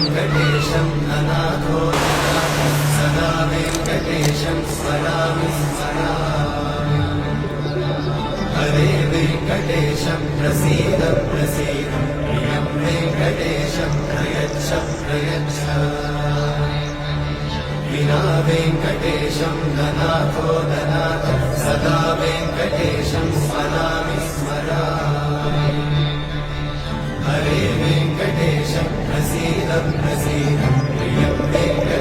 वेङ्कटेशं अनाथो अनाथः सदा वेङ्कटेशं स्मरामि स्मरामि हरे वेङ्कटेशं प्रसीद प्रसीद प्रियं वेङ्कटेशं प्रयच्छ प्रयच्छ विना वेङ्कटेशं दनाथो दनाथः सदा वेङ्कटेशं स्मरामि स्मरामि हरे वेङ्कटेशं प्रसीद प्रसीद प्रियं वेङ्कटेशं